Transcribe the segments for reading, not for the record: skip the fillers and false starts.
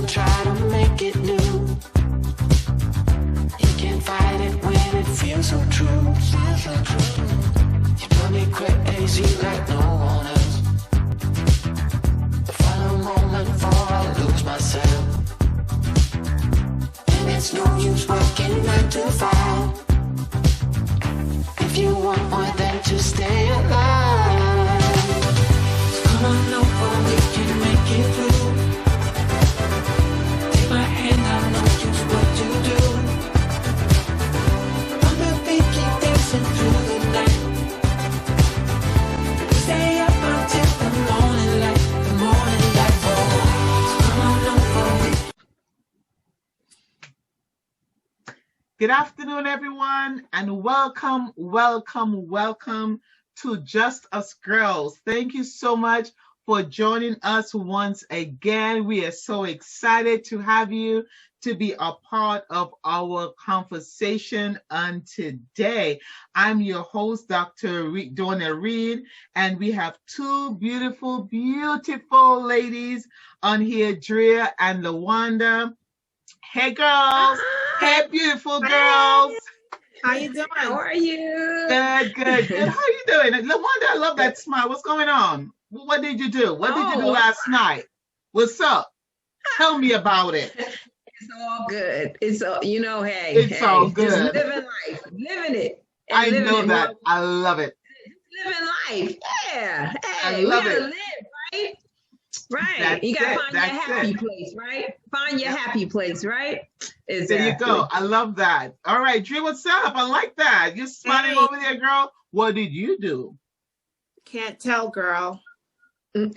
try to make it new. You can't fight it when it feels so true. You drive me crazy like no one else. The final moment before I lose myself. And it's no use working 9 to 5 if you want more than to stay alive. So come on over, we can make it through. Take my hand, I know just what to do. On the beat, keep dancing through the night. Stay up until the morning light, the morning light. Oh, so come on over. Good afternoon, everyone, and welcome, welcome, welcome to Just Us Girls. Thank you so much for joining us once again. We are so excited to have you to be a part of our conversation on today. I'm your host, Dr. Dornelle Reed, and we have two beautiful, beautiful ladies on here, Drea and Liwanda. Hey, girls. Hey, beautiful girls. How you doing? How are you? Good, good, good. How you doing? Liwanda, I love that smile. What's going on? What did you do? What did you do last night? What's up? Tell me about it. It's all good. It's all, hey. It's all good. Just living life. Living it. I know that. I love it. Living life. Yeah. I Hey, love we gotta it. live, right? Right. That's You gotta it. find your That's happy it. place, right? Find your happy place, right? Exactly. There you go. I love that. All right, Dre, what's up? I like that. You're smiling Hey. over there, girl. What did you do? Can't tell, girl. You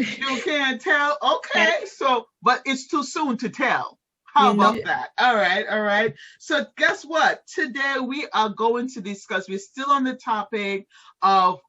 can't tell? Okay. So, but it's too soon to tell. How You know. about that? All right, all right. So guess what? Today we are going to discuss, we're still on the topic of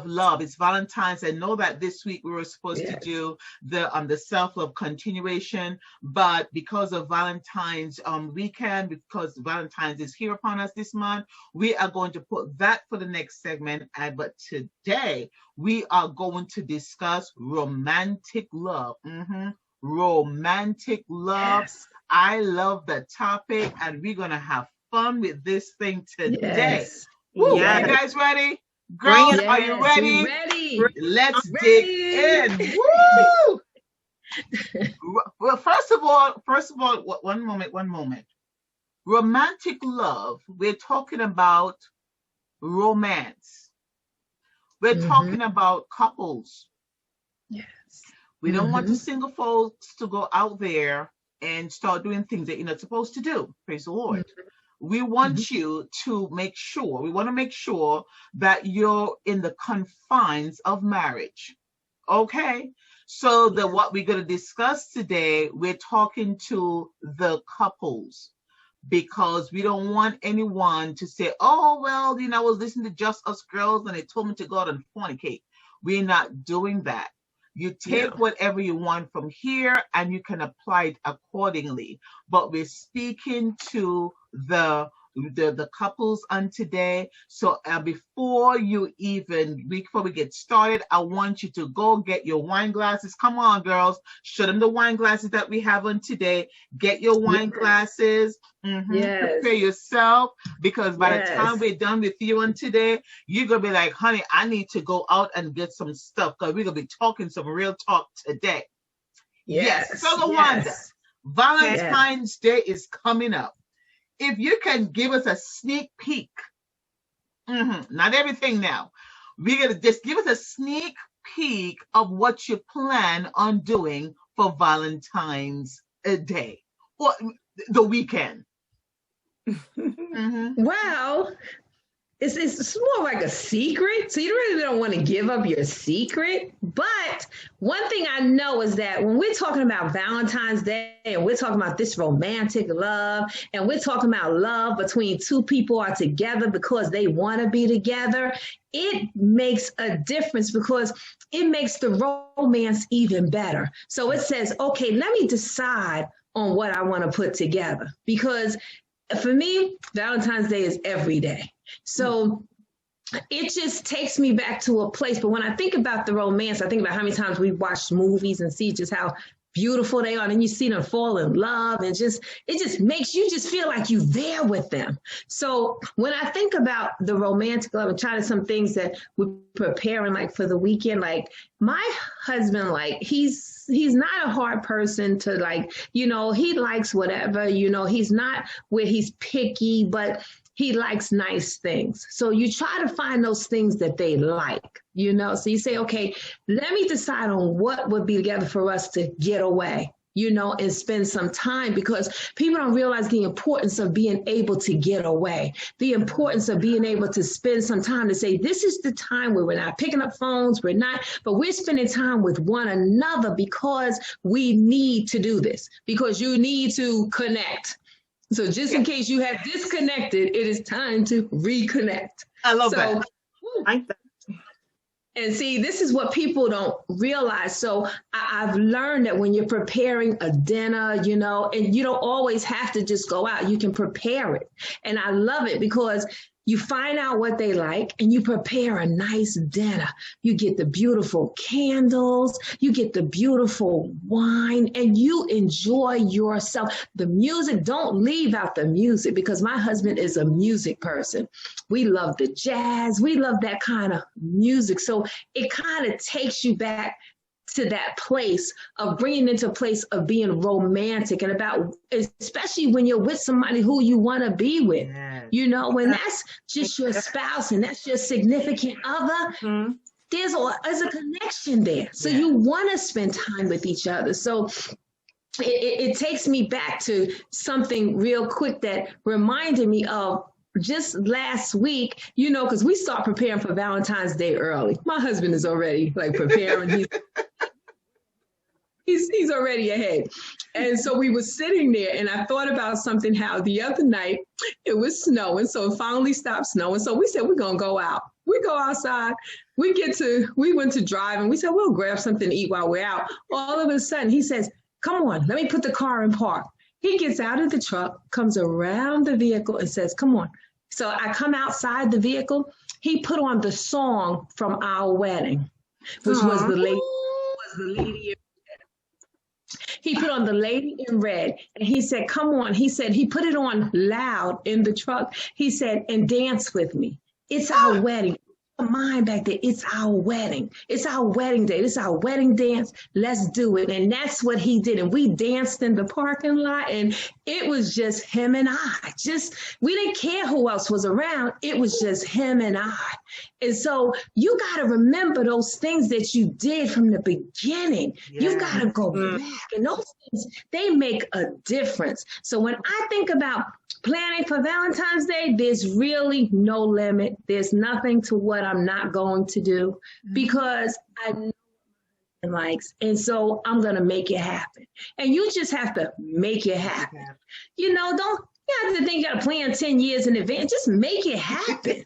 love. It's Valentine's. I know that this week we were supposed to do the self-love continuation, but because of Valentine's weekend, because Valentine's is here upon us this month, we are going to put that for the next segment. But today we are going to discuss romantic love. Romantic love. Yes. I love the topic, and we're gonna have fun with this thing today. Yes. Woo, Yes. You guys ready? Girls, it are you ready? Ready. Let's I'm dig ready. in. Woo! Well, first of all, one moment. Romantic love. We're talking about romance. We're talking about couples. Yes. We don't want the single folks to go out there and start doing things that you're not supposed to do. Praise the Lord. We want you to make sure that you're in the confines of marriage. Okay? So what we're going to discuss today, we're talking to the couples, because we don't want anyone to say, oh, well, I was listening to Just Us Girls and they told me to go out and fornicate. We're not doing that. You take whatever you want from here and you can apply it accordingly. But we're speaking to the couples on today. So before we get started, I want you to go get your wine glasses. Come on, girls. Show them the wine glasses that we have on today. Get your wine glasses. Prepare yourself, because by the time we're done with you on today, you're going to be like, honey, I need to go out and get some stuff, because we're going to be talking some real talk today. Yes. So Liwanda, Valentine's Day is coming up. If you can give us a sneak peek, not everything now, we're going to just give us a sneak peek of what you plan on doing for Valentine's Day or the weekend. Well, it's more like a secret. So you really don't want to give up your secret. But one thing I know is that when we're talking about Valentine's Day and we're talking about this romantic love and we're talking about love between two people are together because they want to be together, it makes a difference because it makes the romance even better. So it says, okay, let me decide on what I want to put together, because for me, Valentine's Day is every day. So it just takes me back to a place. But when I think about the romance, I think about how many times we've watched movies and see just how beautiful they are, and you see them fall in love, and it just makes you just feel like you're there with them. So when I think about the romantic love and try to some things that we're preparing like for the weekend, like my husband, like he's not a hard person to like, you know, he likes whatever, you know, he's not where he's picky, but he likes nice things. So you try to find those things that they like, you know. So you say, okay, let me decide on what would be together for us to get away, you know, and spend some time, because people don't realize the importance of being able to get away, the importance of being able to spend some time to say, this is the time where we're not picking up phones, but we're spending time with one another because we need to do this, because you need to connect. So just in case you have disconnected, it is time to reconnect. I love that. I like that. And see, this is what people don't realize. So I've learned that when you're preparing a dinner, you know, and you don't always have to just go out, you can prepare it. And I love it because you find out what they like and you prepare a nice dinner. You get the beautiful candles, you get the beautiful wine, and you enjoy yourself. The music, don't leave out the music, because my husband is a music person. We love the jazz. We love that kind of music. So it kind of takes you back to that place of bringing into a place of being romantic, and about, especially when you're with somebody who you want to be with, you know, when that's just your spouse and that's your significant other, there's a connection there. So you want to spend time with each other. So it takes me back to something real quick that reminded me of just last week, you know, because we start preparing for Valentine's Day early. My husband is already like preparing. He's already ahead. And so we were sitting there and I thought about something, how the other night it was snowing. So it finally stopped snowing. So we said, we're going to go out. We go outside. We went to drive and we said, we'll grab something to eat while we're out. All of a sudden he says, come on, let me put the car in park. He gets out of the truck, comes around the vehicle and says, come on. So I come outside the vehicle. He put on the song from our wedding, which was the lady in red. He put on the Lady in Red and he said, come on. He said, he put it on loud in the truck. He said, and dance with me. It's our wedding. Mind back there. It's our wedding. It's our wedding day. It's our wedding dance. Let's do it. And that's what he did. And we danced in the parking lot and it was just him and I. We didn't care who else was around. It was just him and I. And so you got to remember those things that you did from the beginning. You've got to go back, and those things, they make a difference. So when I think about planning for Valentine's Day, there's really no limit. There's nothing to what I'm not going to do, because I know what my husband likes. And so I'm going to make it happen. And you just have to make it happen. You know, you have to think you got to plan 10 years in advance. Just make it happen.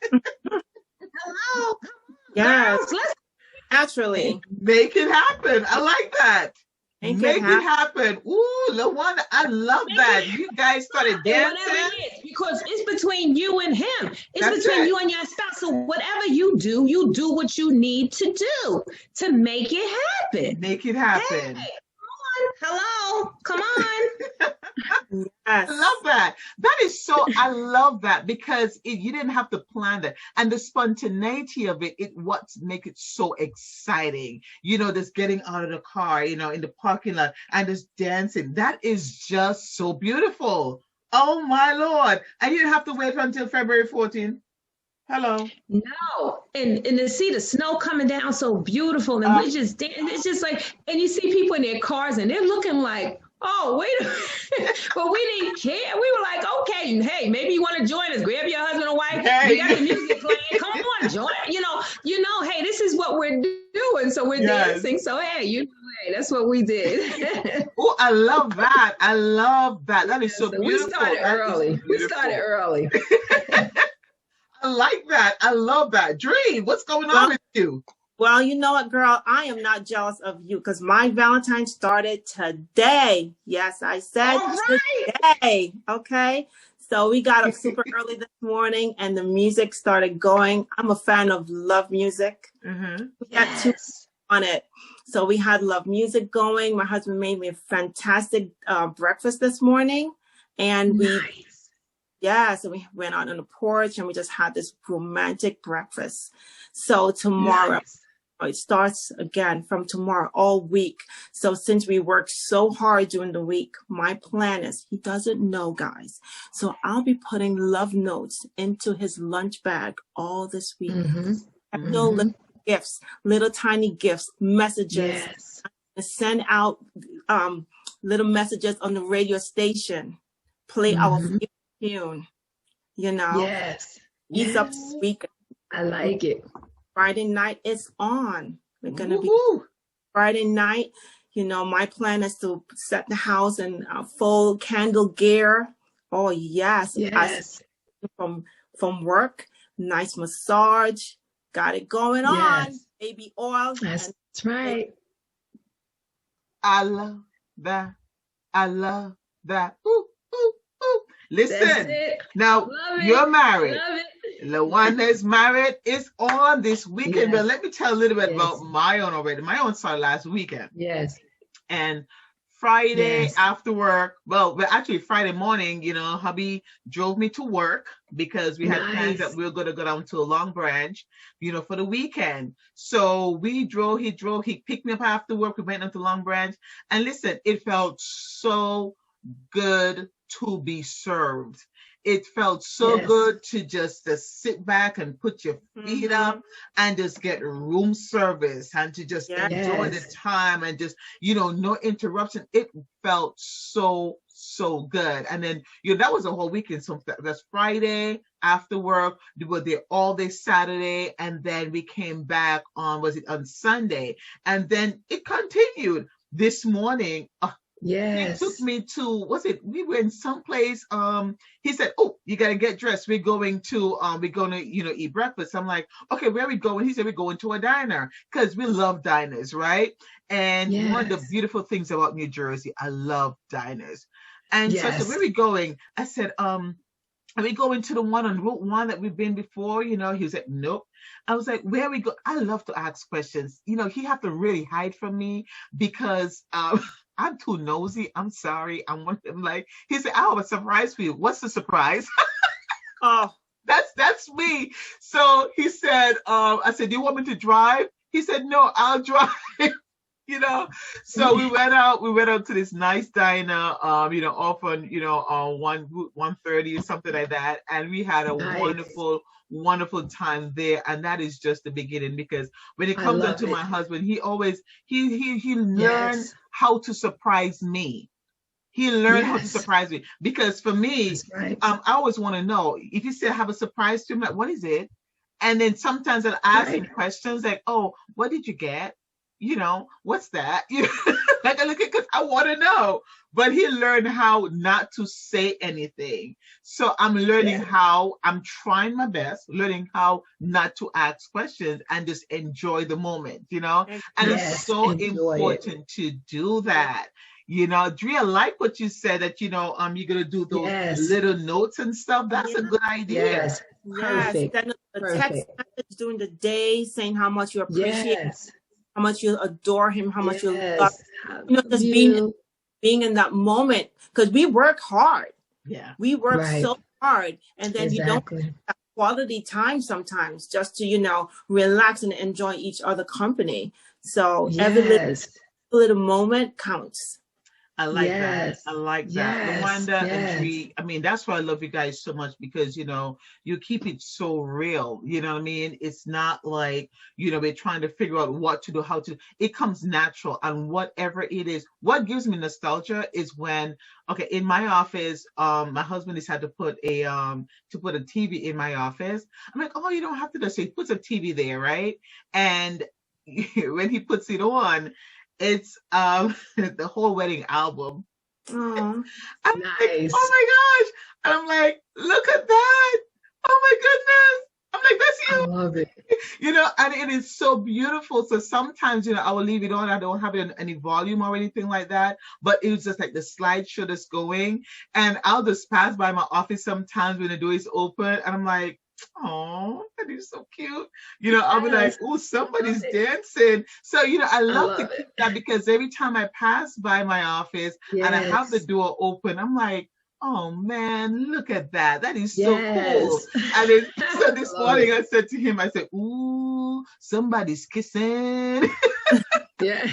Hello? Yes. Let's Naturally. Make it happen. I like that. Make Make it it happen. Ooh, Liwanda, I love that. You guys started dancing. Whatever it is, because it's between you and him. It's That's between it. you and your spouse. So whatever you do what you need to do to make it happen. Make it happen. Hey, hello, come on. I Yes. love that. That is so, I love that, because you didn't have to plan that. And the spontaneity of it, what make it so exciting. You know, just getting out of the car, you know, in the parking lot and just dancing. That is just so beautiful. Oh my Lord. And you didn't have to wait until February 14th. Hello. No, and to see the snow coming down so beautiful, and we just it's just like, and you see people in their cars and they're looking like, oh, wait a minute. But we didn't care. We were like, okay, hey, maybe you want to join us. Grab your husband or wife. Hey. We got the music playing. Come on, join. You know, hey, this is what we're doing. So we're dancing. So hey, hey, that's what we did. Oh, I love that. I love that. That is so So beautiful. we started That is early. We beautiful. started early. I like that. I love that. Dream, what's going on with you? Well, you know what, girl? I am not jealous of you because my Valentine started today. Yes, I said All right. today. Okay. So we got up super early this morning and the music started going. I'm a fan of love music. Mm-hmm. We got two on it. So we had love music going. My husband made me a fantastic breakfast this morning. And Nice. so we went out on the porch and we just had this romantic breakfast. So tomorrow, Nice. it starts again from tomorrow all week. So since we work so hard during the week, my plan is, he doesn't know, guys. So I'll be putting love notes into his lunch bag all this week. Little gifts, little tiny gifts, messages. Yes. Send out little messages on the radio station. Play our favorite tune. You know. Yes. Ease up this week. I like it. Friday night is on. We're gonna be Friday night. You know, my plan is to set the house in full candle gear. Oh yes, Yes. From work, nice massage, got it going on. Baby oil. That's right. I love that. I love that. Ooh, ooh, ooh. Listen, now you're married. Love it. Liwanda is married. It's on this weekend. But let me tell a little bit about my own already. My own started last weekend. Yes. And Friday after work, well, actually Friday morning, you know, hubby drove me to work because we had plans that we were going to go down to a Long Branch, you know, for the weekend. So he picked me up after work. We went down to Long Branch. And listen, it felt so good to be served. It felt so good to just sit back and put your feet up and just get room service and to just enjoy the time and just, you know, no interruption. It felt so good. And then, you know, that was a whole weekend. So that's Friday after work. We were there all day Saturday. And then we came back on Sunday? And then it continued this morning. He took me to, we were in some place. He said, oh, you got to get dressed. We're going to, you know, eat breakfast. I'm like, okay, where are we going? He said, we're going to a diner because we love diners, right? And one of the beautiful things about New Jersey, I love diners. And so I said, where are we going? I said, are we going to the one on Route 1 that we've been before? You know, he was like, nope. I was like, where we go? I love to ask questions. You know, he have to really hide from me because I'm too nosy. I'm sorry. I'm one of them. Like, he said, I have a surprise for you. What's the surprise? Oh, that's me. So he said, I said, do you want me to drive? He said, no, I'll drive. You know, so we went out to this nice diner, you know, off on, you know, on 130 or something like that. And we had a wonderful time there. And that is just the beginning, because when it comes down to my husband, he always, he learned how to surprise me. He learned how to surprise me, because for me, I always want to know if he said, have a surprise to him, like, what is it? And then sometimes I'll ask him questions like, oh, what did you get? You know, what's that? You know, like, I look at, because I want to know. But he learned how not to say anything. So I'm learning how, I'm trying my best, learning how not to ask questions and just enjoy the moment, you know? And it's so important to do that. You know, Drea, I like what you said that, you know, you're going to do those little notes and stuff. That's a good idea. Perfect. Send a text message during the day saying how much you appreciate how much you adore him, how much you love, you know, just being in that moment, because we work hard. Yeah, we work so hard, and then you don't have that quality time sometimes just to, you know, relax and enjoy each other company. So every little moment counts. I like that. I like that. Liwanda and Drea, I mean, that's why I love you guys so much, because, you know, you keep it so real. You know what I mean? It's not like, you know, we're trying to figure out what to do, how to, it comes natural. And whatever it is, what gives me nostalgia is when, okay, in my office, my husband has had to put a TV in my office. I'm like, oh, you don't have to do. So he puts a TV there, right? And when he puts it on, it's the whole wedding album. I'm like, oh my gosh. And I'm like, look at that. Oh my goodness. I'm like, that's you. I love it. You know, and it is so beautiful. So sometimes, you know, I will leave it on. I don't have it in any volume or anything like that. But it was just like the slideshow that's going. And I'll just pass by my office sometimes when the door is open. And I'm like, oh, that is so cute. You know, I'll be like, oh, somebody's dancing. So, you know, I love to keep that because every time I pass by my office and I have the door open, I'm like, oh man, look at that. That is so cool. And then, so this morning I said to him, I said, ooh, somebody's kissing. Yeah.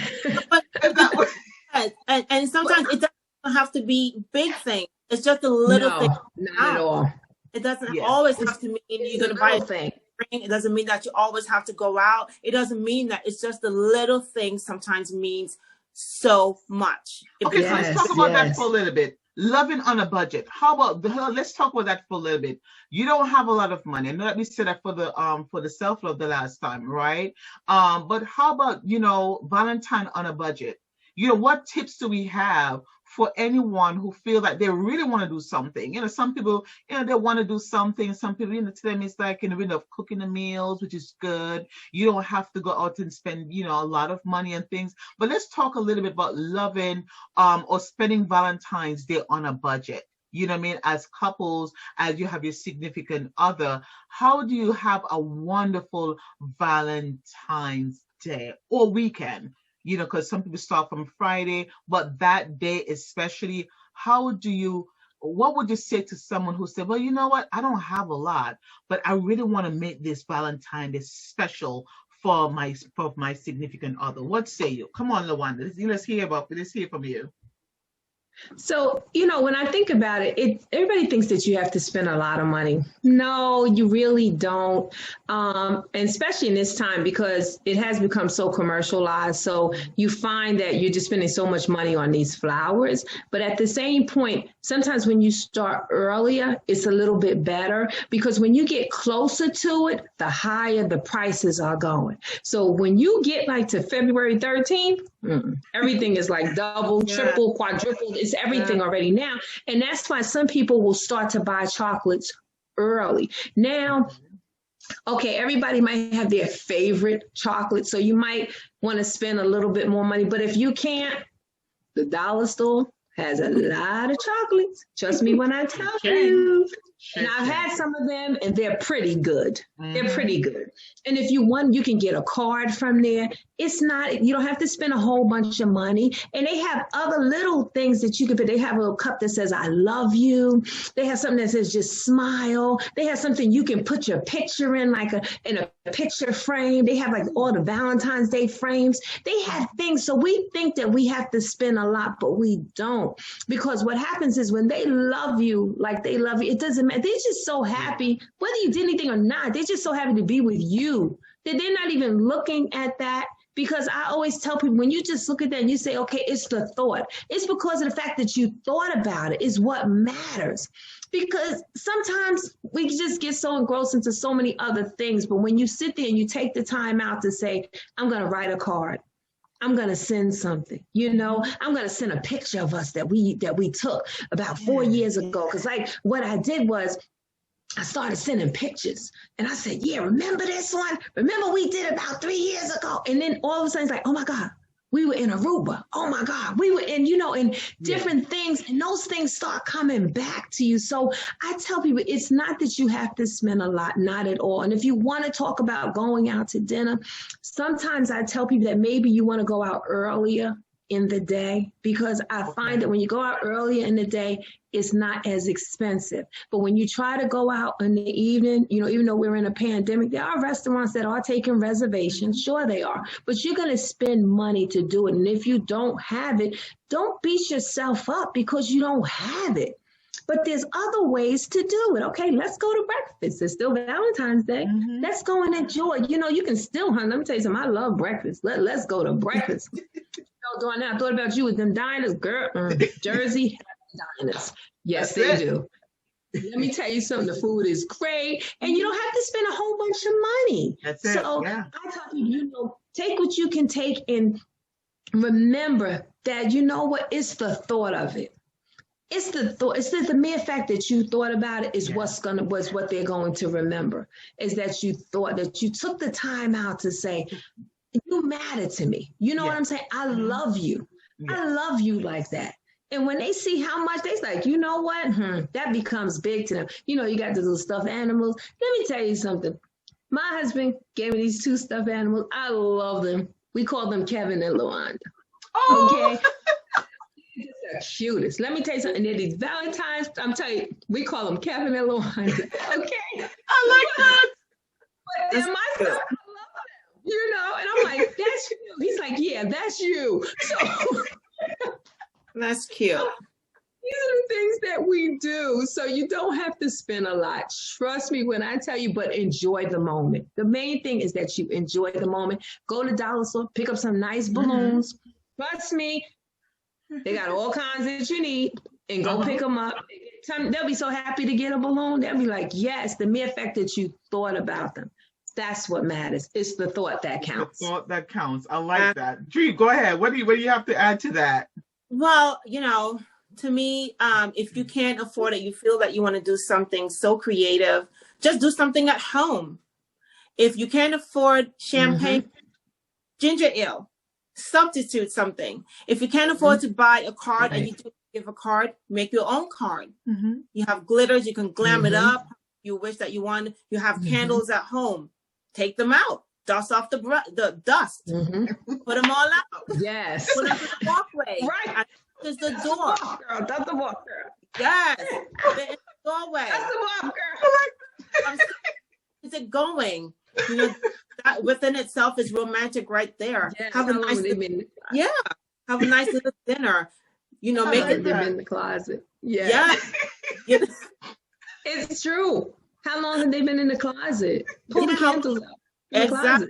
and sometimes it doesn't have to be big things. It's just a little thing. Not at all. It doesn't always have to mean you're going to buy a thing. It doesn't mean that you always have to go out. It doesn't mean that. It's just the little thing sometimes means so much. Okay, so let's talk about that for a little bit. Loving on a budget. How about let's talk about that for a little bit. You don't have a lot of money. And let me say that for the self-love the last time, right? But how about, you know, Valentine on a budget? You know, what tips do we have for anyone who feel like they really want to do something? You know, some people, you know, they want to do something. Some people, you know, to them it's like in the middle of cooking the meals, which is good. You don't have to go out and spend, you know, a lot of money and things. But let's talk a little bit about loving or spending Valentine's Day on a budget. You know what I mean? As couples, as you have your significant other, how do you have a wonderful Valentine's Day or weekend? You know, because some people start from Friday, but that day especially, what would you say to someone who said, well, you know what, I don't have a lot, but I really want to make this Valentine Day special for my significant other. What say you? Come on, Liwanda, let's hear from you. So, you know, when I think about it, everybody thinks that you have to spend a lot of money. No, you really don't. And especially in this time, because it has become so commercialized. So you find that you're just spending so much money on these flowers. But at the same point, sometimes when you start earlier, it's a little bit better, because when you get closer to it, the higher the prices are going. So when you get like to February 13th, everything is like double, triple, quadruple. It's everything already now. And that's why some people will start to buy chocolates early. Now, okay, everybody might have their favorite chocolate. So you might want to spend a little bit more money. But if you can't, the dollar store has a lot of chocolates. Trust me when I tell you. And I've had some of them, and they're pretty good. They're pretty good. And if you want, you can get a card from there. It's not, you don't have to spend a whole bunch of money. And they have other little things that you can put. They have a little cup that says, I love you. They have something that says, just smile. They have something you can put your picture in, like in a picture frame. They have like all the Valentine's Day frames. They have things. So we think that we have to spend a lot, but we don't. Because what happens is when they love you, like they love you, it doesn't matter. They're just so happy, whether you did anything or not, they're just so happy to be with you that they're not even looking at that. Because I always tell people, when you just look at that and you say, okay, it's the thought. It's because of the fact that you thought about it is what matters. Because sometimes we just get so engrossed into so many other things. But when you sit there and you take the time out to say, I'm going to write a card. I'm going to send something, you know, I'm going to send a picture of us that we took about 4 years ago. Because like what I did was I started sending pictures and I said, yeah, remember this one? Remember we did about 3 years ago. And then all of a sudden it's like, oh my God, we were in Aruba. Oh my God, we were in, you know, in different things, and those things start coming back to you. So I tell people, it's not that you have to spend a lot, not at all. And if you want to talk about going out to dinner, sometimes I tell people that maybe you want to go out earlier in the day, because I find that when you go out earlier in the day, it's not as expensive. But when you try to go out in the evening, you know, even though we're in a pandemic, there are restaurants that are taking reservations. Sure they are, but you're going to spend money to do it. And if you don't have it, don't beat yourself up because you don't have it. But there's other ways to do it. Okay, let's go to breakfast. It's still Valentine's Day. Let's go and enjoy. You know, you can still, honey, let me tell you something. I love breakfast. Let's go to breakfast. Dornelle, I thought about you with them diners, girl. Jersey diners. Yes, they do. Let me tell you something. The food is great, and you don't have to spend a whole bunch of money. That's it. So I tell people, you know, take what you can take, and remember that, you know what? It's the thought of it. It's the thought. It's the mere fact that you thought about it is what they're going to remember. Is that you thought, that you took the time out to say, you matter to me. You know what I'm saying? I love you. I love you like that. And when they see how much, they're like, you know what? That becomes big to them. You know, you got the little stuffed animals. Let me tell you something. My husband gave me these 2 stuffed animals. I love them. We call them Kevin and Liwanda. Oh. Okay. They're the cutest. Let me tell you something. They're these Valentines. I'm telling you, we call them Kevin and Liwanda. Okay. I like that. But they're my stuff. I love them. You know, and I'm like, that's you. He's like, yeah, that's you. So That's cute. these are the things that we do. So you don't have to spend a lot. Trust me when I tell you, but enjoy the moment. The main thing is that you enjoy the moment. Go to the dollar store, pick up some nice balloons. Trust me, they got all kinds that you need, and go pick them up. They'll be so happy to get a balloon. They'll be like, yes, the mere fact that you thought about them. That's what matters. It's the thought that counts. The thought that counts. I like that. Drea, go ahead. What do you have to add to that? Well, you know, to me, if you can't afford it, you feel that you want to do something so creative, just do something at home. If you can't afford champagne, ginger ale, substitute something. If you can't afford to buy a card and you do give a card, make your own card. You have glitters, you can glam it up. You wish that you want, you have candles at home. Take them out. Dust off the dust. Put them all out. Yes. Put them in the walkway. Right. It's the door. Girl, that's the walk, girl. Yes. Put it in the doorway. That's the walk, girl. Is it going? You know, that within itself is romantic right there. Yes, Have a nice have a nice little dinner. You know, make it in the closet. Yeah. Yes. It's true. How long have they been in the closet? Pull the candles out. Exactly.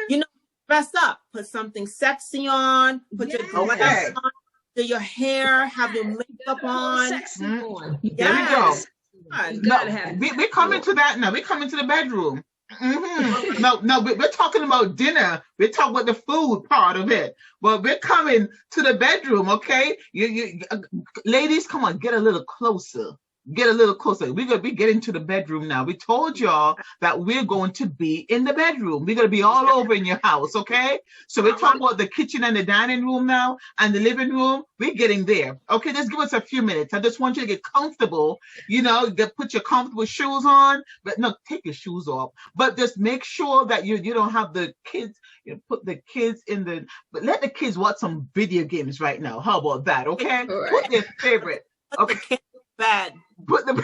You know, dress up. Put something sexy on. Put your dress on. Do your hair. Have your makeup on. Sexy on. There we go. You gotta have. We're coming to that now. We're coming to the bedroom. No, we're talking about dinner. We're talking about the food part of it, but we're coming to the bedroom. Okay, you ladies, come on, get a little closer. Get a little closer. We're going to be getting to the bedroom now. We told y'all that we're going to be in the bedroom. We're going to be all over in your house, okay? So we're talking about the kitchen and the dining room now and the living room. We're getting there. Okay, just give us a few minutes. I just want you to get comfortable, you know, put your comfortable shoes on, but no, take your shoes off. But just make sure that you don't have the kids, put the kids but let the kids watch some video games right now. How about that, okay? Put their favorite. Okay. Bad. Put the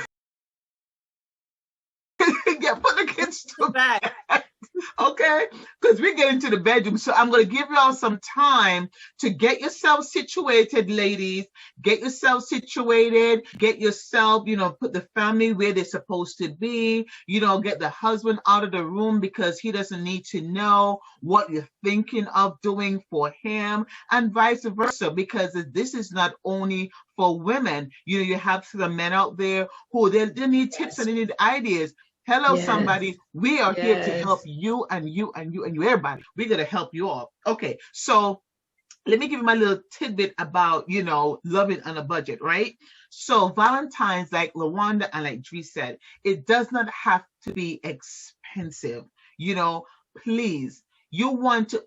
kids to bed. Okay, because we get into the bedroom. So I'm going to give y'all some time to get yourself situated, ladies. Get yourself situated. Get yourself, put the family where they're supposed to be. Get the husband out of the room because he doesn't need to know what you're thinking of doing for him, and vice versa, because this is not only for women. You have some men out there who they need tips and they need ideas. Hello, somebody. We are here to help you and you and you and you, everybody. We're going to help you all. Okay, so let me give you my little tidbit about, loving on a budget, right? So Valentine's, like Liwanda and like Drea said, it does not have to be expensive. Please, you want to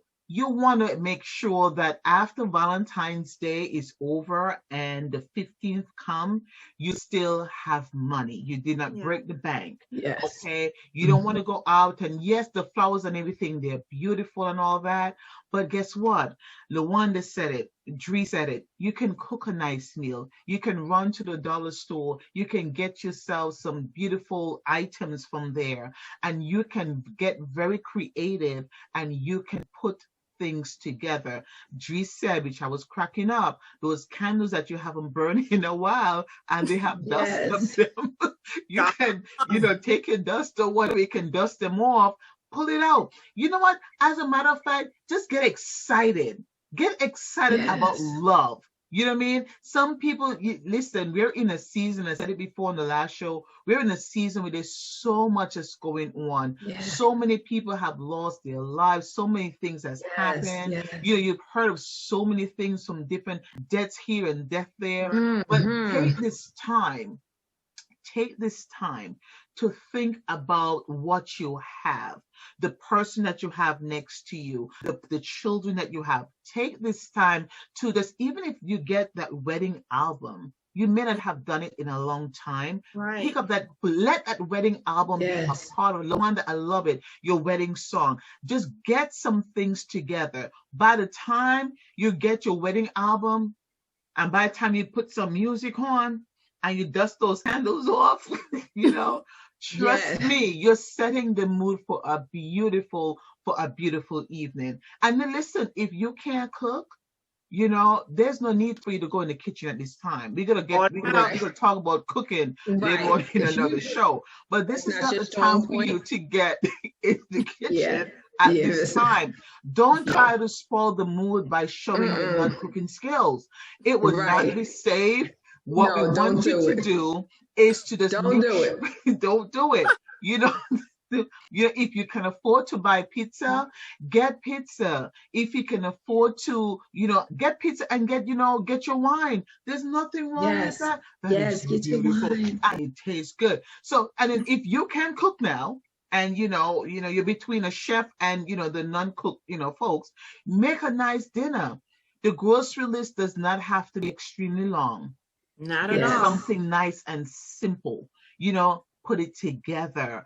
make sure that after Valentine's Day is over and the 15th come, you still have money. You did not break the bank. Yes. Okay. You don't want to go out, and yes, the flowers and everything, they're beautiful and all that. But guess what? Liwanda said it. Drea said it. You can cook a nice meal. You can run to the dollar store. You can get yourself some beautiful items from there, and you can get very creative, and you can put things together. Drea said, which I was cracking up, those candles that you haven't burned in a while and they have dust on them. You can, take your dust or whatever, you can dust them off, pull it out. You know what? As a matter of fact, just get excited. Get excited about love. You know what I mean? Some people, listen, we're in a season, I said it before in the last show, we're in a season where there's so much that's going on. So many people have lost their lives. So many things has happened. You've heard of so many things from different deaths here and death there. But take this time to think about what you have, the person that you have next to you, the children that you have. Take this time to just, even if you get that wedding album, you may not have done it in a long time. Right. Pick up that, let that wedding album be a part of Liwanda. I love it. Your wedding song. Just get some things together. By the time you get your wedding album, and by the time you put some music on and you dust those candles off, you know, trust me, you're setting the mood for a beautiful evening. And then listen, if you can't cook, you know, there's no need for you to go in the kitchen at this time. We're gonna talk about cooking later on in another show. But this is not the time for you to get in the kitchen at this time. Don't try to spoil the mood by showing your non-cooking skills. It would not be safe. What we want you to do is to just don't do it. You know. If you can afford to buy pizza, get pizza. If you can afford to, get pizza and get your wine. There's nothing wrong with that. That is beautiful and it tastes good. So, and then if you can cook now, and you're between a chef and the non-cook folks, make a nice dinner. The grocery list does not have to be extremely long. Not at all. Something nice and simple. Put it together,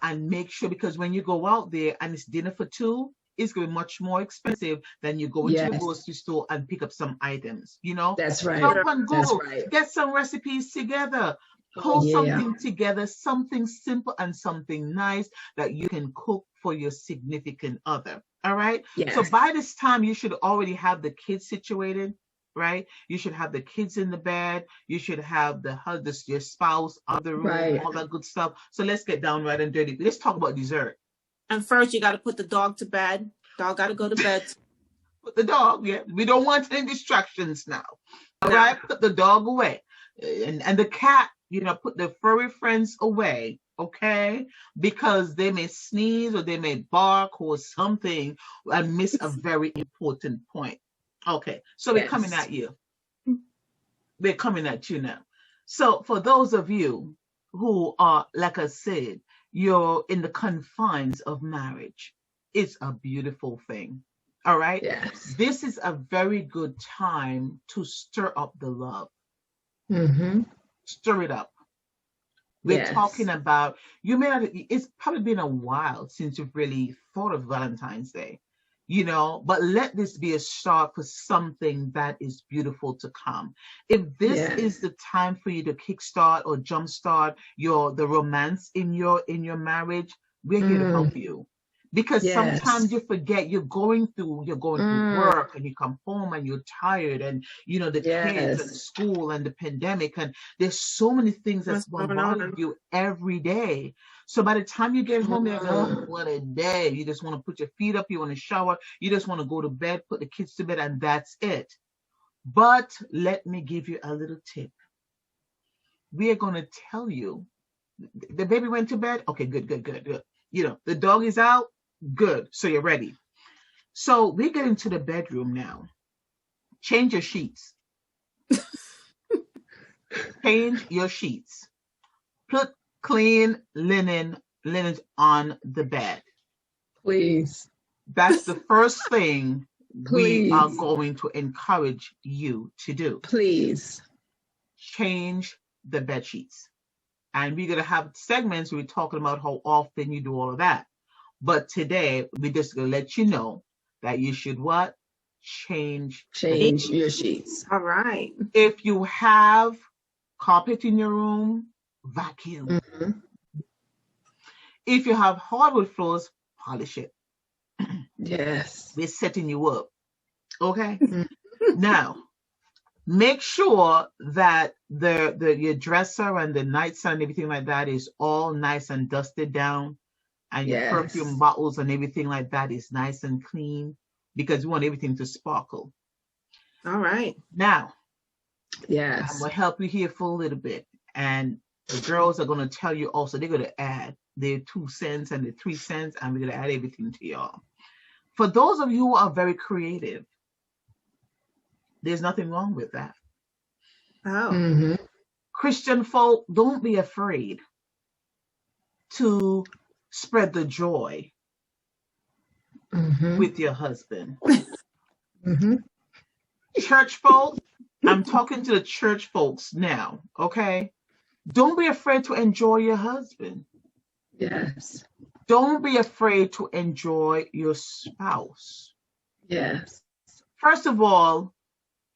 and make sure, because when you go out there and it's dinner for two, it's going to be much more expensive than you go into the grocery store and pick up some items, That's right. Jump on Google, get some recipes together, pull something together, something simple and something nice that you can cook for your significant other. All right. Yes. So by this time, you should already have the kids situated. Right, you should have the kids in the bed. You should have your spouse on the room, all that good stuff. So let's get down right and dirty. Let's talk about dessert. And first, you got to put the dog to bed. Dog got to go to bed. Put the dog. Yeah, we don't want any distractions now. All right, put the dog away, and the cat. Put the furry friends away. Okay, because they may sneeze or they may bark or something and miss a very important point. Okay, so we're coming at you. We're coming at you now. So for those of you who are, like I said, you're in the confines of marriage, it's a beautiful thing. All right? Yes. This is a very good time to stir up the love. Stir it up. We're talking about, it's probably been a while since you've really thought of Valentine's Day. But let this be a start for something that is beautiful to come. If this is the time for you to kickstart or jumpstart the romance in your marriage, we're here to help you. Because sometimes you forget you're going through work, and you come home and you're tired, and the kids and school and the pandemic, and there's so many things that's bombarding you every day. So by the time you get home, you're like, oh, what a day. You just want to put your feet up, you want to shower, you just want to go to bed, put the kids to bed, and that's it. But let me give you a little tip. We are going to tell you, the baby went to bed? Okay, good. The dog is out? Good. So you're ready. So we get into the bedroom now. Change your sheets. Change your sheets. Put clean linens on the bed. Please. That's the first thing we are going to encourage you to do. Please. Change the bed sheets. And we're going to have segments where we're talking about how often you do all of that. But today, we're just going to let you know that you should what? Change your sheets. All right. If you have carpet in your room, vacuum. If you have hardwood floors, polish it. Yes. We're setting you up. Okay? Now, make sure that your dresser and the nightstand and everything like that is all nice and dusted down. And your perfume bottles and everything like that is nice and clean, because we want everything to sparkle. All right. Now, I'm going to help you here for a little bit. And the girls are going to tell you also, they're going to add their 2 cents and their 3 cents, and we're going to add everything to y'all. For those of you who are very creative, there's nothing wrong with that. Oh. Christian folk, don't be afraid to spread the joy with your husband. Church folks, I'm talking to the church folks now, okay? Don't be afraid to enjoy your husband. Yes. Don't be afraid to enjoy your spouse. Yes. First of all,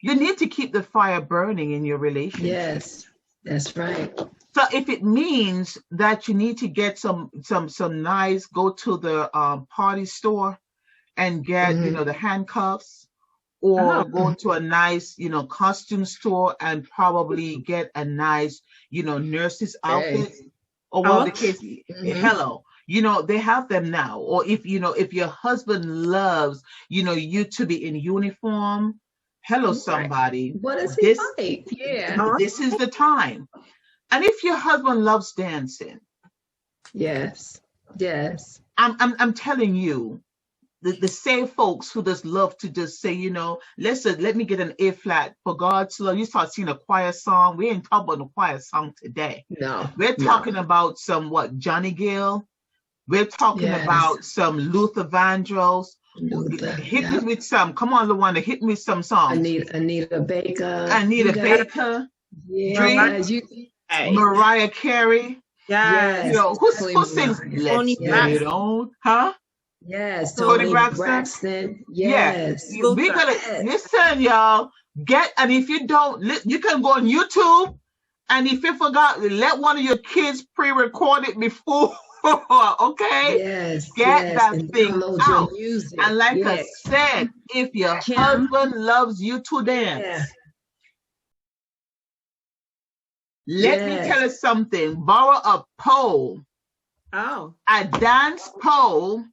you need to keep the fire burning in your relationship. Yes, that's right. So if it means that you need to get some nice, go to the party store and get, the handcuffs, or go to a nice, costume store and probably get a nice, nurse's outfit, or what the case. Hello. They have them now. Or if your husband loves, you to be in uniform, hello, somebody. What is he like? Yeah. This is the time. And if your husband loves dancing. Yes. Yes. I'm telling you, the same folks who just love to just say, let me get an A flat for God's love. You start singing a choir song. We ain't talking about a choir song today. No. We're talking about some Johnny Gill. We're talking about some Luther Vandross. Hit me with some. Come on, Liwanda, hit me with some songs. Anita Baker. Anita Baker. Yeah. Mariah Carey. Yes. Who sings Let's Get It On? Huh? Yes. Toni Braxton. Yes. Yeah. We gotta listen, y'all. And if you don't, you can go on YouTube. And if you forgot, let one of your kids pre-record it before. Okay? Yes. Get that and thing out. And like I yes. said, if your husband loves you to dance, let me tell you something. Borrow a pole. A dance pole.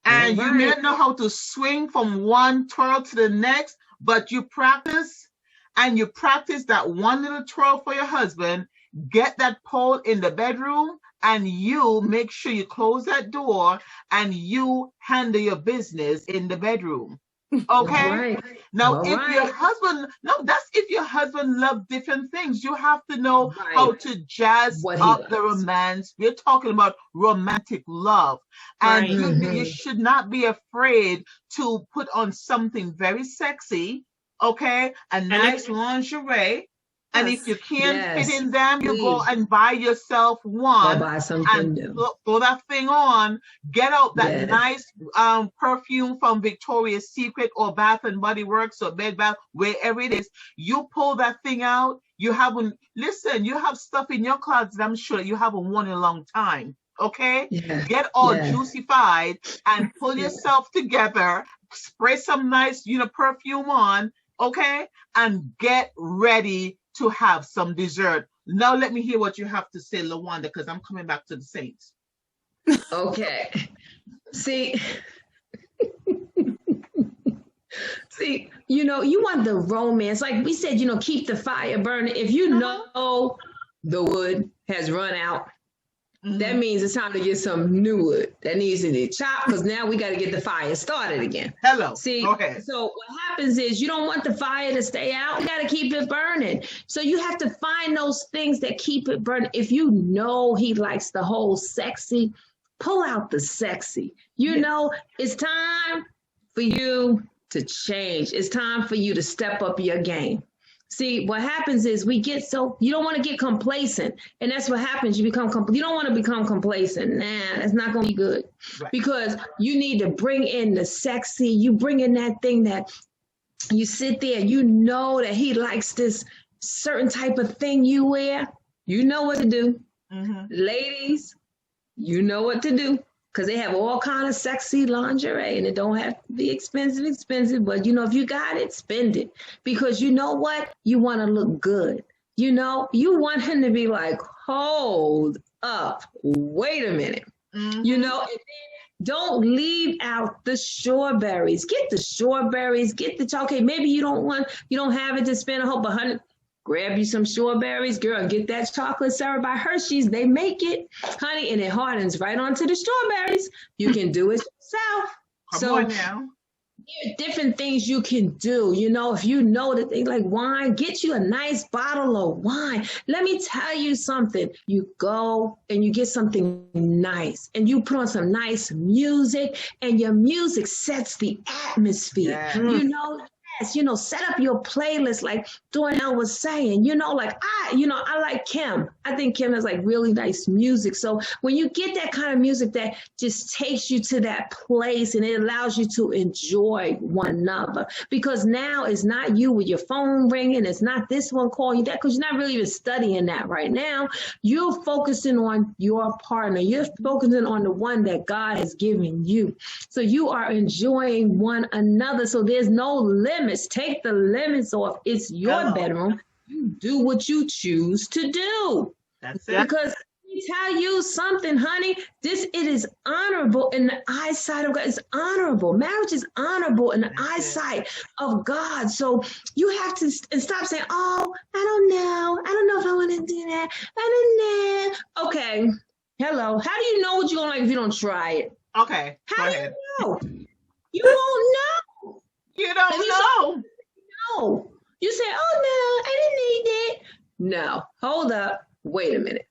And you may not know how to swing from one twirl to the next, but you practice. And you practice that one little twirl for your husband. Get that pole in the bedroom. And you make sure you close that door and you handle your business in the bedroom. Okay? Now, your husband, that's if your husband loves different things. You have to know how to jazz up the romance. We're talking about romantic love. And you should not be afraid to put on something very sexy, okay? A nice lingerie. And if you can't fit in them, you go and buy yourself one and throw that thing on. Get out that nice perfume from Victoria's Secret or Bath and Body Works or Bed Bath, wherever it is. You pull that thing out. You have stuff in your closet that I'm sure you haven't worn in a long time. Okay? Get all juicified and pull yourself together. Spray some nice, perfume on. Okay? And get ready to have some dessert. Now let me hear what you have to say, Liwanda, because I'm coming back to the Saints. Okay. See, you want the romance. Like we said, keep the fire burning. If you know the wood has run out, that means it's time to get some new wood that needs to be chopped, because now we got to get the fire started again. See, so what happens is you don't want the fire to stay out. You got to keep it burning. So you have to find those things that keep it burning. If you know he likes the whole sexy, pull out the sexy. It's time for you to change. It's time for you to step up your game. See, what happens is you don't want to get complacent. And that's what happens. You don't want to become complacent. Nah, that's not going to be good. Because you need to bring in the sexy. You bring in that thing that you sit there, that he likes this certain type of thing you wear. You know what to do. Ladies, you know what to do. Because they have all kind of sexy lingerie, and it don't have to be expensive. But, if you got it, spend it. Because you know what? You want to look good. You want him to be like, hold up, wait a minute. And then don't leave out the strawberries. Get the strawberries, okay, maybe you don't have it to spend a whole $100. Grab you some strawberries, girl, get that chocolate syrup by Hershey's. They make it, honey, and it hardens right onto the strawberries. You can do it yourself. Come on now. There are different things you can do. You know, if you know that they like wine, get you a nice bottle of wine. Let me tell you something. You go and you get something nice and you put on some nice music, and your music sets the atmosphere. Yeah. You know, yes, you know, set up your playlist like Dornelle was saying. You know, like I like Kim. I think Kim has like really nice music. So when you get that kind of music that just takes you to that place and it allows you to enjoy one another, because now it's not you with your phone ringing, it's not this one calling you that, because you're not really even studying that right now. You're focusing on your partner. You're focusing on the one that God has given you. So you are enjoying one another. So there's no limits. Take the limits off. It's your bedroom. You do what you choose to do. That's it. Because let me tell you something, honey. It is honorable in the eyesight of God. It's honorable. Marriage is honorable in the eyesight of God. So you have to stop saying, "Oh, I don't know. I don't know if I want to do that. I don't know." Okay. Hello. How do you know what you're gonna like if you don't try it? Okay. How Go do ahead. you know? You won't know. You don't know. No. You say, "Oh no, I didn't need that." No. Hold up. Wait a minute.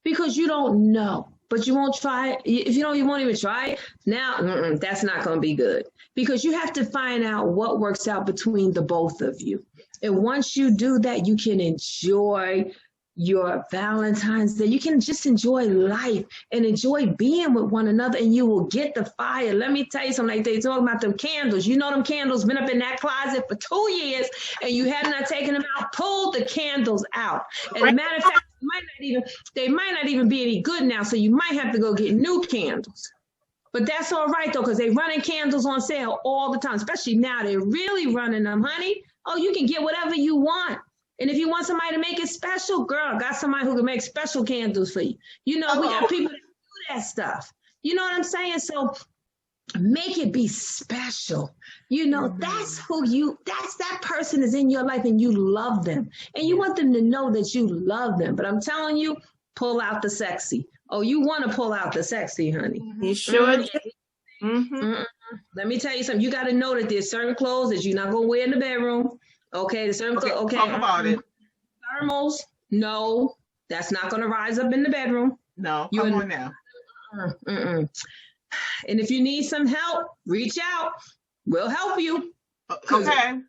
Because you don't know, but you won't try it. If you don't, you won't even try it. Now, that's not going to be good, because you have to find out what works out between the both of you. And once you do that, you can enjoy your Valentine's Day. You can just enjoy life and enjoy being with one another, and you will get the fire. Let me tell you something, like they talk about them candles. You know them candles been up in that closet for 2 years and you have not taken them out. Pull the candles out. And as a matter of fact, they might not even be any good now, so you might have to go get new candles. But that's all right though, because they're running candles on sale all the time, especially now. They're really running them, honey. Oh, you can get whatever you want. And if you want somebody to make it special, girl, got somebody who can make special candles for you. You know, we got people that do that stuff. You know what I'm saying? So make it be special. You know, that's that person is in your life and you love them. And you want them to know that you love them. But I'm telling you, pull out the sexy. Oh, you want to pull out the sexy, honey. You sure do. Let me tell you something. You got to know that there's certain clothes that you're not going to wear in the bedroom. Okay, the certain clothes. Okay, talk about it. Thermals, no, that's not going to rise up in the bedroom. No, come on now. And if you need some help, reach out. We'll help you. Okay.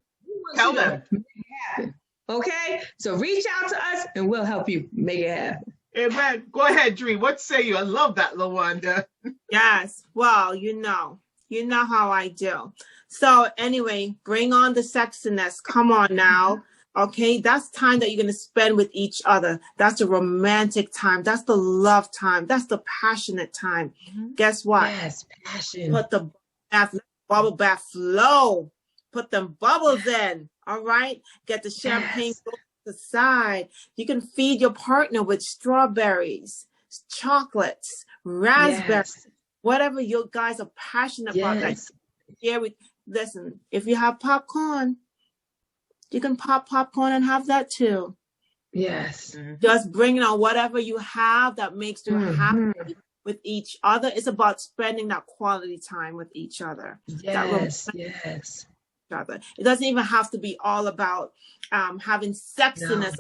Tell them. Make it happen. Okay, so reach out to us and we'll help you make it happen. Amen. Go ahead, Drea. What say you? I love that, Liwanda. Yes. Well, you know how I do. So anyway, bring on the sexiness. Come on now. Okay. That's time that you're going to spend with each other. That's the romantic time. That's the love time. That's the passionate time. Guess what? Yes, passion. Put the bubble bath flow. Put them bubbles in. All right. Get the champagne to the side. You can feed your partner with strawberries, chocolates, raspberries, whatever you guys are passionate about. Like, listen, if you have popcorn, you can pop popcorn and have that too. Yes. Just bring on whatever you have that makes you happy with each other. It's about spending that quality time with each other. Yes. Other. It doesn't even have to be all about having sexiness all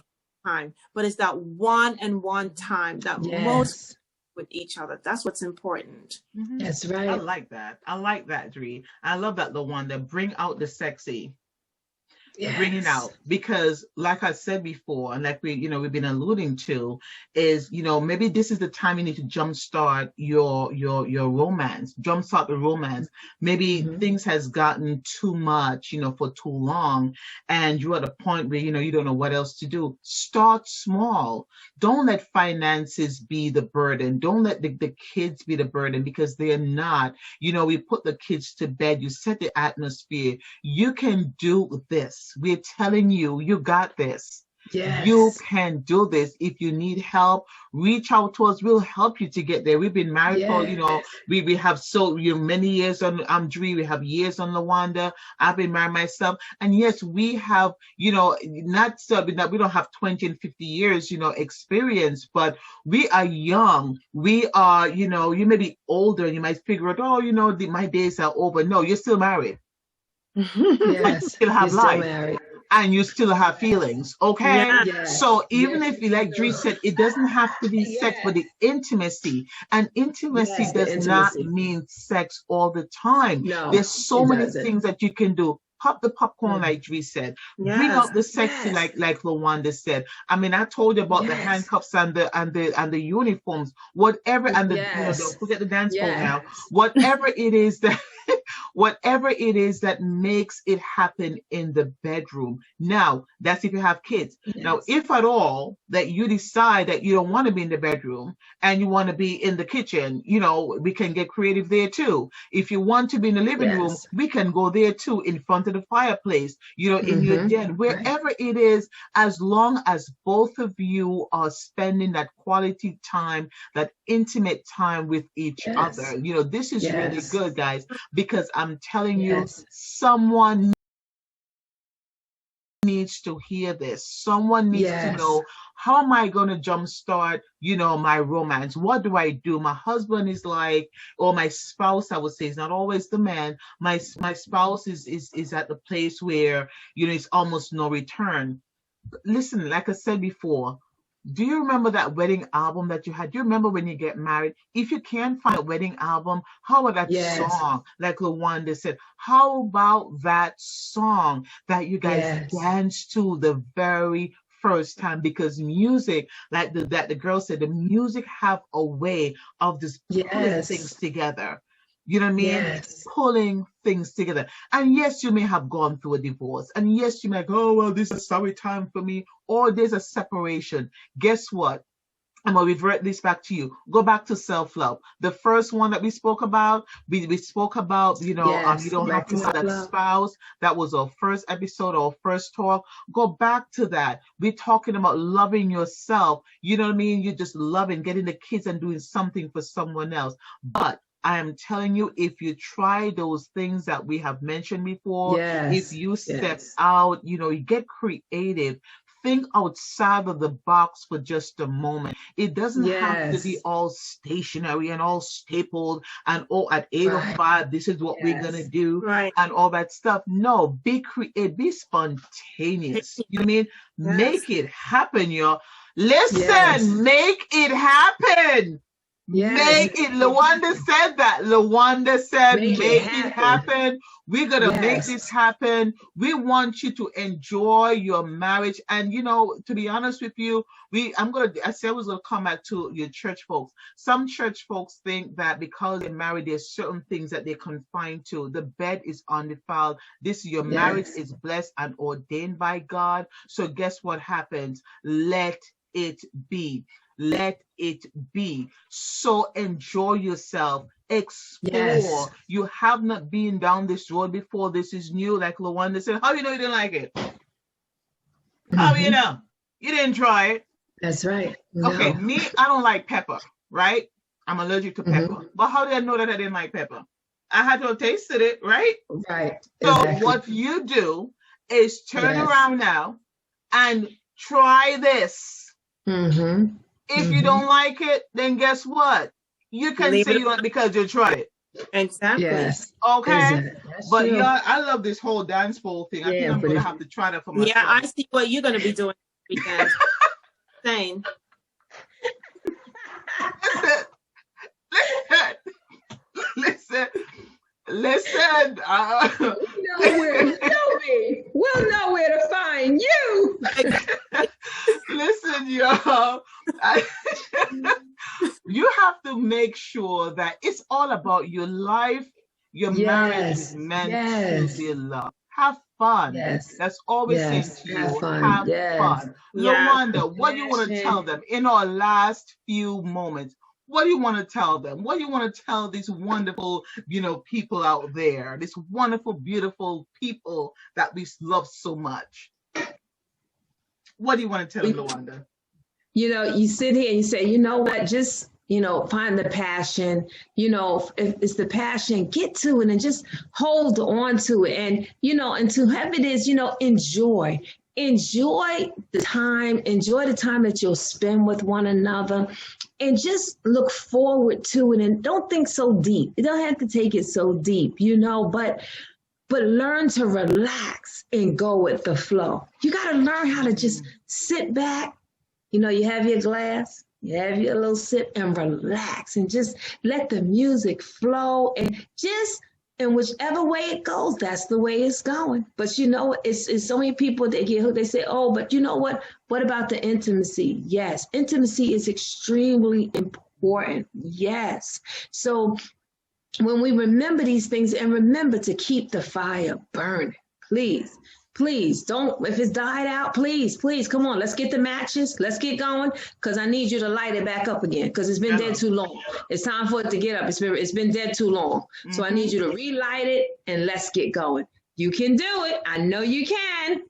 the time, but it's that one-on-one time that most with each other. That's what's important. That's right. I like that, Drea. I love that, Liwanda. Bring out the sexy. Bring it out, because like I said before, and like we've been alluding to, is maybe this is the time you need to jumpstart your romance, jumpstart the romance. Maybe things has gotten too much, for too long, and you're at a point where you don't know what else to do. Start small. Don't let finances be the burden. Don't let the kids be the burden, because they're not. We put the kids to bed. You set the atmosphere. You can do this. We're telling you, you got this. Yes. You can do this. If you need help, reach out to us. We'll help you to get there. We've been married for, we have so many years on Drea. We have years on Liwanda. I've been married myself. And yes, we have, not so that we don't have 20 and 50 years, experience, but we are young. We are, you may be older and you might figure out, my days are over. No, you're still married. Yes. Still have You're still life. married. And you still have feelings, okay? Yeah. Yes. So even Yes, if, like Dre said, it doesn't have to be sex, but the intimacy. And intimacy Yes, the does not intimacy. mean sex all the time. No, There's so it many doesn't. things that you can do. Pop the popcorn, like Dre said. Bring Yes. out the sexy, Yes. like Liwanda said. I mean, I told you about the Yes. handcuffs and the uniforms, whatever, and the Yes. don't forget the dance pole Yes. now. Whatever it is that whatever it is that makes it happen in the bedroom. Now, that's if you have kids. Yes. Now, if at all that you decide that you don't want to be in the bedroom and you want to be in the kitchen, you know, we can get creative there too. If you want to be in the living room, Yes. we can go there too, in front of the fireplace, you know, in your Mhm. den, wherever it is, as long as both of you are spending that quality time, that intimate time with each Yes. other. You know, this is really Yes. good, guys, because I'm telling you, Yes. someone needs to hear this. Someone needs to Yes. know, how am I going to jumpstart, you know, my romance? What do I do? My husband is like, or my spouse, I would say, is not always the man. My spouse is at the place where, you know, it's almost no return. Listen, like I said before, do you remember that wedding album that you had? Do you remember when you get married? If you can't find a wedding album, how about that Yes. song? Like Liwanda said, how about that song that you guys Yes. danced to the very first time? Because music, like the girl said, the music have a way of just pulling Yes. things together. You know what I mean? Yes. Pulling things together. And yes, you may have gone through a divorce. And yes, you may go, oh, well, this is a sorry time for me. Or there's a separation. Guess what? I'm going to revert this back to you. Go back to self-love. The first one that we spoke about, we spoke about, you know, Yes. you don't have to have that Self-love. spouse. That was our first episode, our first talk. Go back to that. We're talking about loving yourself. You know what I mean? You're just loving, getting the kids and doing something for someone else. But I am telling you, if you try those things that we have mentioned before, Yes. if you step Yes. out, you know, you get creative, think outside of the box for just a moment. It doesn't have to be Yes. all stationary and all stapled and at 8:05, Right. this is what we're Yes. gonna do Right. and all that stuff. No, be creative, be spontaneous. You know what I mean? Yes. Make it happen, y'all. Listen, Yes. make it happen. Yes. Make it. Lawanda said that. Lawanda said, Make make it it happen. happen. We're going to make Yes. this happen. We want you to enjoy your marriage. And, you know, to be honest with you, I said I was going to come back to your church folks. Some church folks think that because they're married, there's certain things that they're confined to. The bed is undefiled. Your Yes. marriage is blessed and ordained by God. So guess what happens? Let it be. Let it be. So enjoy yourself. Explore. Yes. You have not been down this road before. This is new. Like Lawanda said, how you know you didn't like it? How you know? You didn't try it. That's right. No. Okay, me, I don't like pepper, right? I'm allergic to pepper. But how did I know that I didn't like pepper? I had to have tasted it, right? Right. So Exactly. what you do is turn Yes. around now and try this. Mm-hmm. If you don't like it, then guess what? You can Leave say it you don't because you tried it. Exactly. Yes. Okay? Exactly. That's But true. yeah, I love this whole dance pole thing. I Yeah, think I'm but gonna if- have to try that for myself. Yeah, I see what you're gonna be doing this weekend. Same. Listen. We'll know where to find you. Listen, y'all. You have to make sure that it's all about your life. Your marriage is meant to be loved. Have fun. Yes. That's always Yes. saying to you. Have fun. Have Yes. fun. Yeah. Lawanda, what do you want to Passion. tell them in our last few moments? What do you want to tell them? What do you want to tell these wonderful, people out there? These wonderful, beautiful people that we love so much. What do you want to tell them, Lawanda? You sit here and you say, you know what, just, find the passion, if it's the passion, get to it and just hold on to it. And, and to have it is, enjoy the time that you'll spend with one another and just look forward to it and don't think so deep. You don't have to take it so deep, but but learn to relax and go with the flow. You got to learn how to just sit back. You have your glass, you have your little sip, and relax and just let the music flow, and just in whichever way it goes, that's the way it's going. But it's so many people that get hooked. They say, oh, but you know what? What about the intimacy? Yes, intimacy is extremely important. Yes. So when we remember these things, and remember to keep the fire burning, please don't, if it's died out, please, come on, let's get the matches, let's get going, because I need you to light it back up again, because it's been dead too long. It's time for it to get up. It's been dead too long. So I need you to relight it, and let's get going. You can do it. I know you can.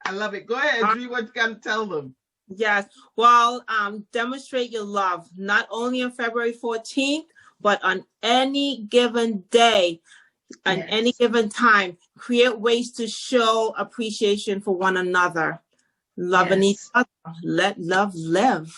I love it. Go ahead, Drea, what you got to tell them? Yes. Well, demonstrate your love, not only on February 14th, but on any given day, at any given time. Create ways to show appreciation for one another. Loving each other. Let love live.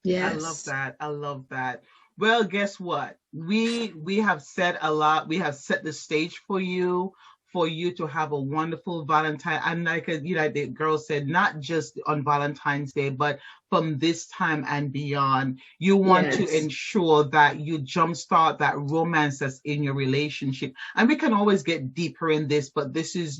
Yes. I love that. Well, guess what? We have said a lot. We have set the stage for you to have a wonderful Valentine. And like the girl said, not just on Valentine's Day, but from this time and beyond. You want to ensure that you jumpstart that romance that's in your relationship. And we can always get deeper in this, but this is,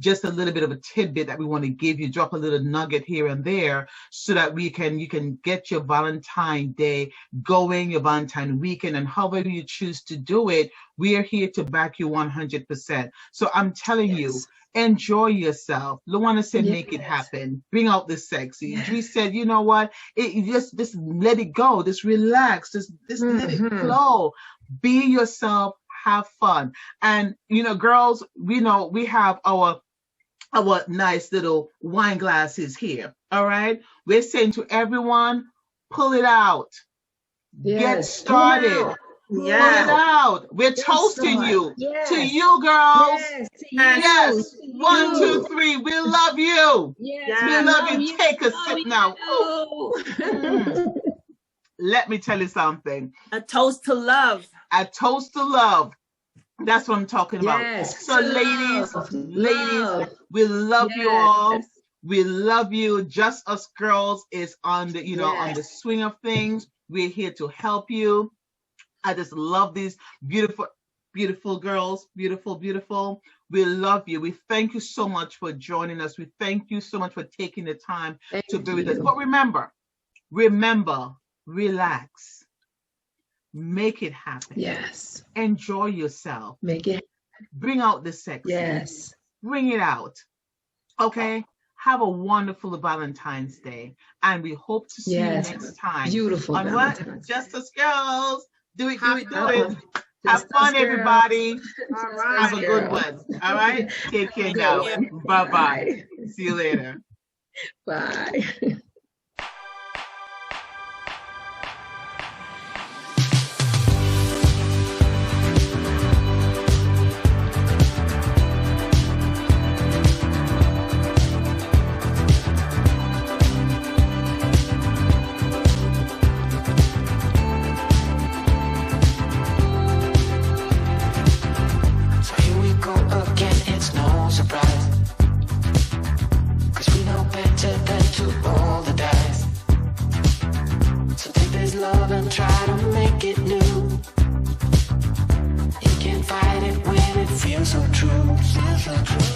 just a little bit of a tidbit that we want to give you, drop a little nugget here and there, so that you can get your Valentine Day going, your Valentine weekend, and however you choose to do it, we are here to back you 100%. So I'm telling you, enjoy yourself. Liwanda said, make it happen. Bring out the sexy. Drea said, you know what? Just let it go. Just relax. Just let it flow. Be yourself. Have fun. And, girls, we have our nice little wine glasses here. All right. We're saying to everyone, pull it out. Get started. Pull it out. We're toasting you. To you, girls. Yes. 1, 2, 3. We love you. We love you. Take a sip now. Let me tell you something. A toast to love. A toast to love. That's what I'm talking about. So ladies, we love you all. We love you. Just Us Girls is on the, on the swing of things. We're here to help you. I just love these beautiful, beautiful girls. Beautiful, beautiful. We love you. We thank you so much for joining us. We thank you so much for taking the time to be with us. But remember, relax. Make it happen. Yes. Enjoy yourself. Make it happen. Bring out the sexy. Yes. Bring it out. Okay? Have a wonderful Valentine's Day. And we hope to see you next time. Beautiful. On what? Just Us Girls. Do it. Have fun, everybody. All right. Have a good one. All right? Take care now. Bye-bye. See you later. Bye. Love and try to make it new. You can't fight it when it feels so true.